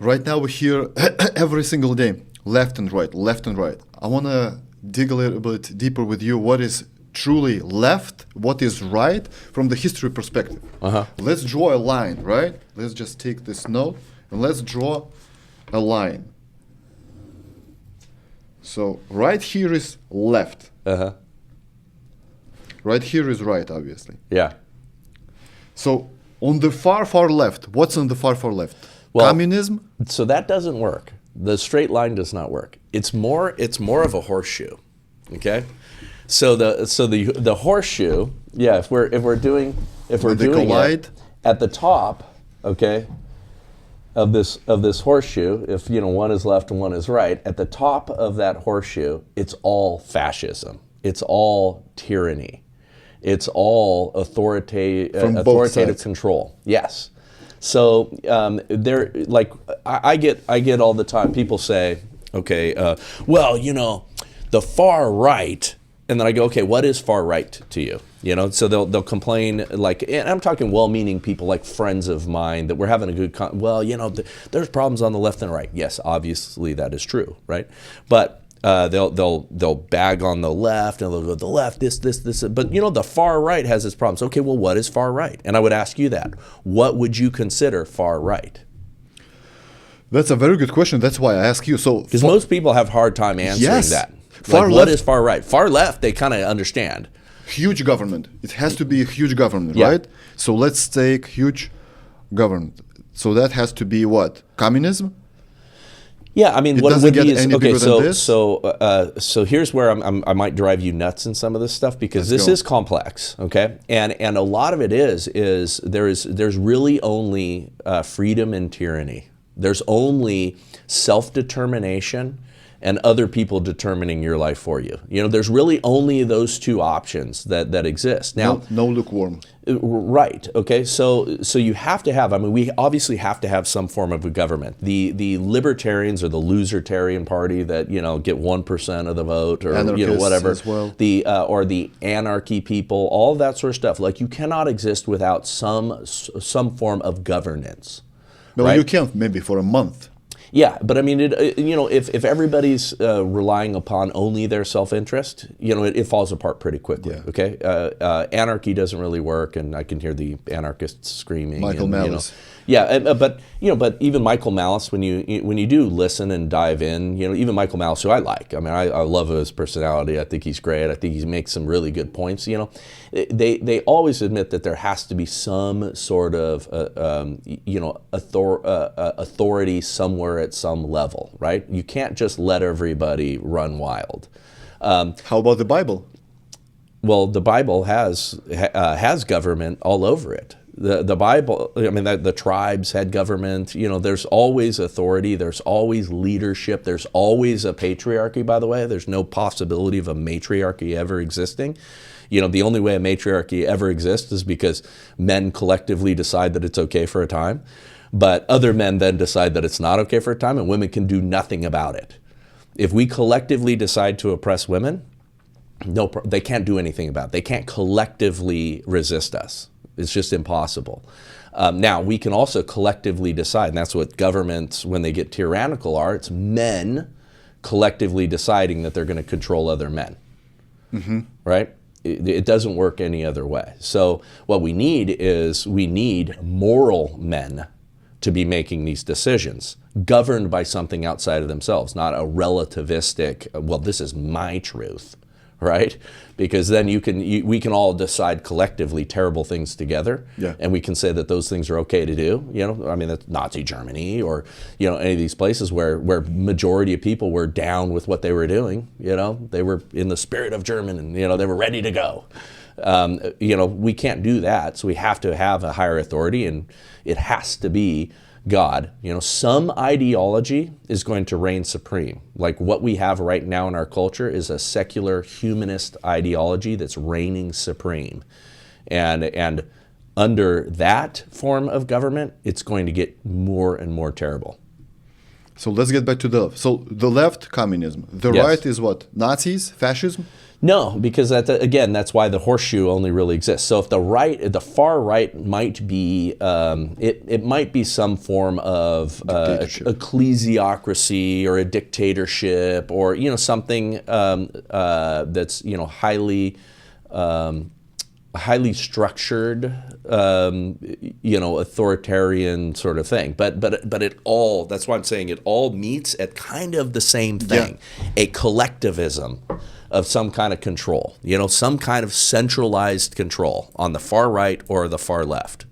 Right now we hear every single day, left and right, left and right. I want to dig a little bit deeper with you. What is truly left? What is right from the history perspective? Let's draw a line, right? Let's just take this note and let's draw a line. So right here is left. Right here is right, obviously. Yeah. So on the far, far left, what's on the far, far left? Well, communism? So that doesn't work. The straight line does not work. It's more of a horseshoe. Okay? So the horseshoe, yeah, if we're doing collide? it at the top, okay, of this horseshoe, if one is left and one is right, at the top of that horseshoe, it's all fascism. It's all tyranny. It's all authoritative control. Yes. So I get all the time. People say, okay, well, the far right, and then I go, okay, what is far right to you? So they'll complain, and I'm talking well-meaning people, like friends of mine, that we're having a good there's problems on the left and right. Yes, obviously that is true, right? But they'll bag on the left, and they'll go, the left, this. But the far right has its problems. Okay, well, what is far right? And I would ask you that. What would you consider far right? That's a very good question. That's why I ask you. Because most people have a hard time answering that. What is far right? Far left, they kind of understand. Huge government. It has to be a huge government, yeah. right? So let's take huge government. So that has to be what? Communism? Yeah, I mean, what would be is okay. So here's where I might drive you nuts in some of this stuff, because this is complex. Okay, and a lot of it is there's really only freedom and tyranny. There's only self-determination and other people determining your life for you. There's really only those two options that exist. Now, no lukewarm. Right. Okay. So you have to have. I mean, we obviously have to have some form of a government. The libertarians or the losertarian party that get 1% of the vote, or anarchists whatever. As well. Or the anarchy people, all that sort of stuff. Like, you cannot exist without some form of governance. No, right? you can't. Maybe for a month. Yeah, but I mean, if everybody's relying upon only their self-interest, it falls apart pretty quickly. Yeah. Okay, anarchy doesn't really work, and I can hear the anarchists screaming. Michael Malice. But even Michael Malice, when you do listen and dive in, even Michael Malice, who I like. I mean, I love his personality. I think he's great. I think he makes some really good points. They always admit that there has to be some sort of authority somewhere at some level, right? You can't just let everybody run wild. How about the Bible? Well, the Bible has government all over it. The Bible, I mean, the tribes had government. There's always authority. There's always leadership. There's always a patriarchy, by the way. There's no possibility of a matriarchy ever existing. The only way a matriarchy ever exists is because men collectively decide that it's okay for a time, but other men then decide that it's not okay for a time, and women can do nothing about it. If we collectively decide to oppress women, they can't do anything about it. They can't collectively resist us. It's just impossible. Now, we can also collectively decide, and that's what governments, when they get tyrannical, are. It's men collectively deciding that they're going to control other men, right? It doesn't work any other way. So what we need moral men to be making these decisions, governed by something outside of themselves, not a relativistic, well, this is my truth, right? Because then we can all decide collectively terrible things together, yeah. And we can say that those things are okay to do. I mean, that's Nazi Germany, or any of these places where majority of people were down with what they were doing. They were in the spirit of German, and they were ready to go. We can't do that, so we have to have a higher authority, and it has to be God. Some ideology is going to reign supreme. Like what we have right now in our culture is a secular humanist ideology that's reigning supreme. And under that form of government, it's going to get more and more terrible. So let's get back to the left. So the left, communism. The Yes. right is what? Nazis, fascism? No, because again, that's why the horseshoe only really exists. So if the far right might be, it might be some form of Dictatorship. ecclesiocracy or a dictatorship, or something that's highly structured, authoritarian sort of thing. But it all, that's why I'm saying it all meets at kind of the same thing, a collectivism of some kind of control, some kind of centralized control on the far right or the far left.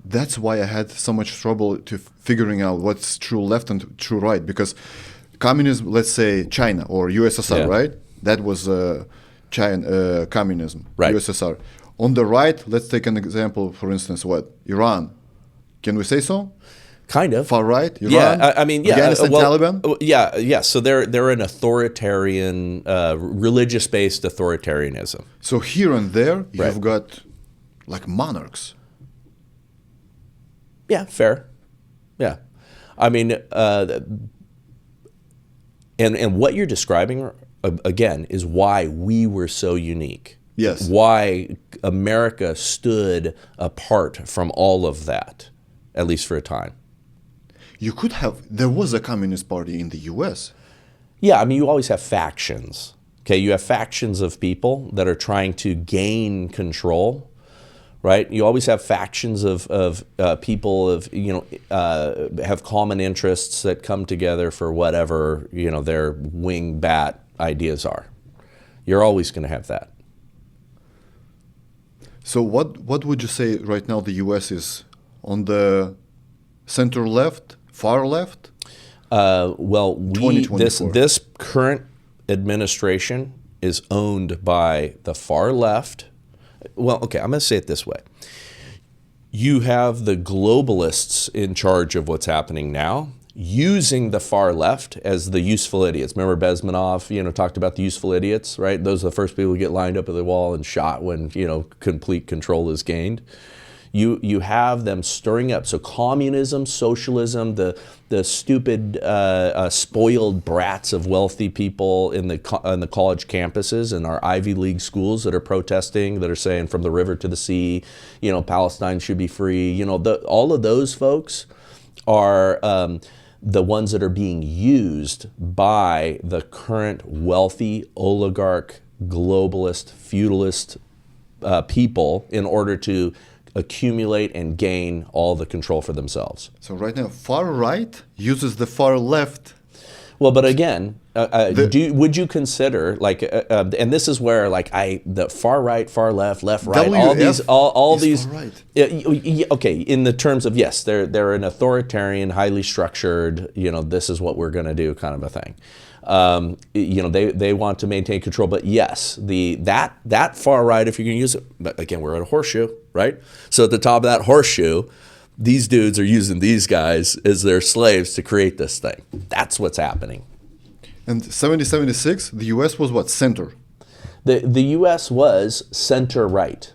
That's why I had so much trouble to figuring out what's true left and true right, because communism, let's say China or USSR, Yeah. right? That was China communism, Right. USSR. On the right, let's take an example, for instance, what? Iran. Can we say so? Kind of. Far right? Iran? Yeah, I mean, yeah. Afghanistan, Taliban? Yeah. So they're an authoritarian, religious-based authoritarianism. So here and there, Right. you've got like monarchs. Yeah, fair. Yeah, I mean, and what you're describing again is why we were so unique. Yes. Why America stood apart from all of that, at least for a time. You could have, there was a communist party in the US. Yeah, I mean, you always have factions. Okay, you have factions of people that are trying to gain control, right? You always have factions of people have common interests that come together for whatever their wing bat ideas are. You're always going to have that. So what would you say right now the US is on the center left, far left? Well, 2024. this current administration is owned by the far left. Well, okay, I'm going to say it this way. You have the globalists in charge of what's happening now, using the far left as the useful idiots. Remember Bezmenov, talked about the useful idiots, right? Those are the first people who get lined up at the wall and shot when, complete control is gained. You have them stirring up. So communism, socialism, the stupid, spoiled brats of wealthy people in the college campuses and our Ivy League schools that are protesting, that are saying from the river to the sea, Palestine should be free. All of those folks are the ones that are being used by the current wealthy oligarch, globalist, feudalist people in order to accumulate and gain all the control for themselves. So right now, far right uses the far left. Well, but again, would you consider and this is where the far right, far left, left, right, WF all is these. far right. Okay, in the terms of yes, they're an authoritarian, highly structured. This is what we're going to do, kind of a thing. They want to maintain control, but yes, that far right, if you're going to use it, but again, we're at a horseshoe, right? So at the top of that horseshoe, these dudes are using these guys as their slaves to create this thing. That's what's happening. And 76, the US was what? Center. The U.S. was center right,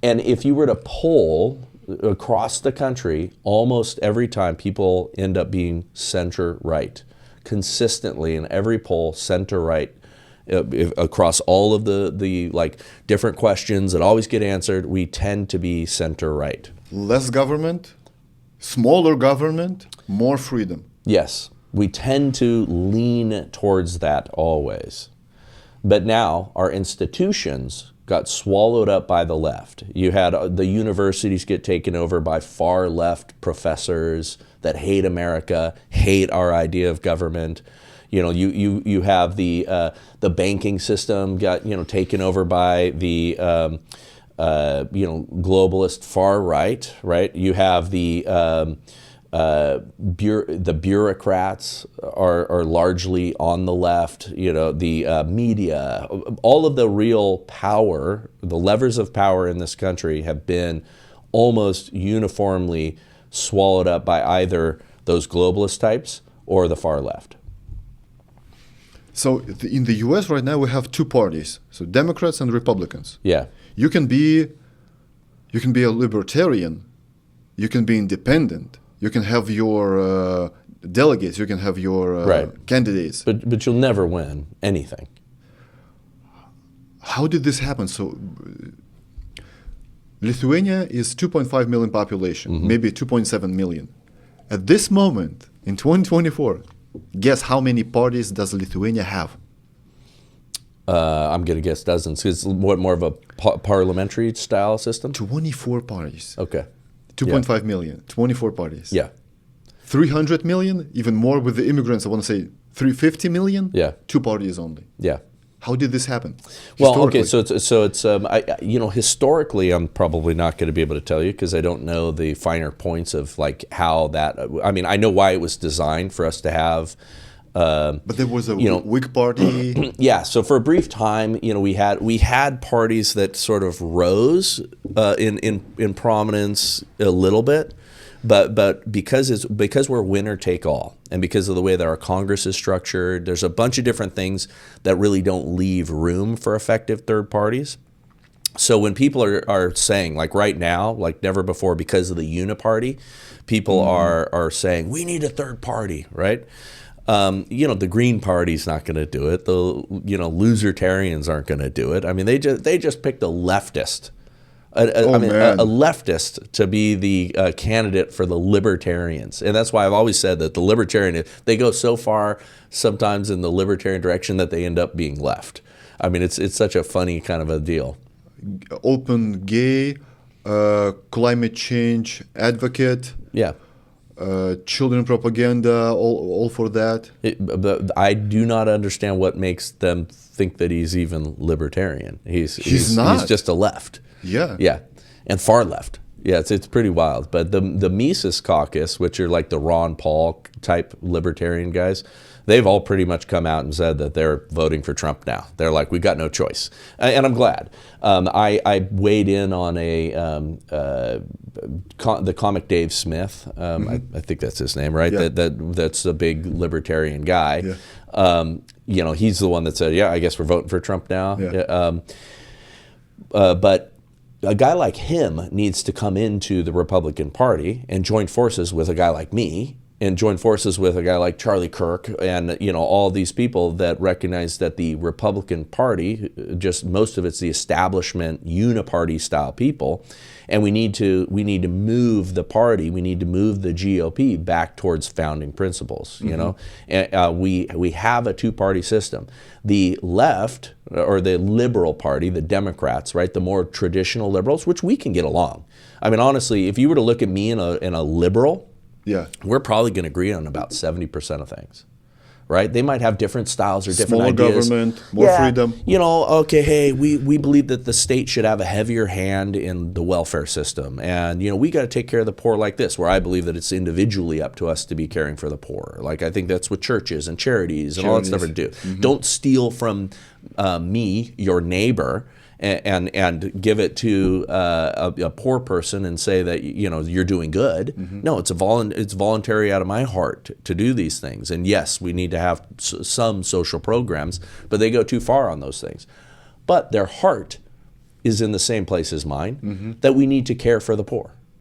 and if you were to poll across the country, almost every time people end up being center right. Consistently in every poll, center right, across all of the different questions that always get answered, we tend to be center right. Less government, smaller government, more freedom. Yes, we tend to lean towards that always. But now our institutions got swallowed up by the left. You had the universities get taken over by far left professors that hate America, hate our idea of government. You have the banking system got taken over by the globalist far right, right? You have the bureaucrats are largely on the left. The media, all of the real power, the levers of power in this country have been almost uniformly swallowed up by either those globalist types or the far left. So in the US right now we have two parties, so Democrats and Republicans. Yeah. You can be a libertarian, you can be independent, you can have your delegates, you can have your candidates. But you'll never win anything. How did this happen? So Lithuania is 2.5 million population, maybe 2.7 million. At this moment, in 2024, guess how many parties does Lithuania have? I'm going to guess dozens. It's more of a parliamentary style system? 24 parties. Okay. 2.5 million, 24 parties. Yeah. 300 million, even more with the immigrants, I want to say 350 million, 2 parties only. Yeah. How did this happen? Well, okay, so it's historically, I'm probably not going to be able to tell you because I don't know the finer points of like how that. I mean, I know why it was designed for us to have. But there was a Whig party. Yeah. So for a brief time, we had parties that sort of rose in prominence a little bit. But because we're winner take all, and because of the way that our Congress is structured, there's a bunch of different things that really don't leave room for effective third parties. So when people are saying, like right now, like never before, because of the UNIPARTY, people are saying we need a third party, right? The Green Party's not going to do it. The Losertarians aren't going to do it. I mean, they just picked a leftist. A leftist to be the candidate for the libertarians. And that's why I've always said that the libertarian, they go so far sometimes in the libertarian direction that they end up being left. I mean, it's such a funny kind of a deal. Open gay, climate change advocate. Yeah. Children propaganda, all for that. But I do not understand what makes them think that he's even libertarian. He's not. He's just a left. Yeah. Yeah. And far left. Yeah, it's pretty wild. But the Mises caucus, which are like the Ron Paul type libertarian guys, they've all pretty much come out and said that they're voting for Trump now. They're like, we got no choice. And I'm glad. I weighed in on the comic Dave Smith. I think that's his name, right? Yeah. That's a big libertarian guy. Yeah. He's the one that said, yeah, I guess we're voting for Trump now. Yeah. But a guy like him needs to come into the Republican Party and join forces with a guy like me and join forces with a guy like Charlie Kirk and all these people that recognize that the Republican Party, just most of it's the establishment uniparty style people, and we need to move the party, we need to move the GOP back towards founding principles. And we have a two-party system. The left, or the liberal party, the Democrats, right, the more traditional liberals, which we can get along. I mean, honestly, if you were to look at me in a liberal, we're probably going to agree on about 70% of things, right? They might have different styles or different ideas. Smaller government, more freedom. Okay, hey, we believe that the state should have a heavier hand in the welfare system. And, we got to take care of the poor like this, where I believe that it's individually up to us to be caring for the poor. Like, I think that's what churches and charities and all that stuff do. Don't steal from me, your neighbor, and give it to a poor person and say that you're doing good. No, it's voluntary out of my heart to do these things. And yes, we need to have some social programs, but they go too far on those things. But their heart is in the same place as mine, that we need to care for the poor.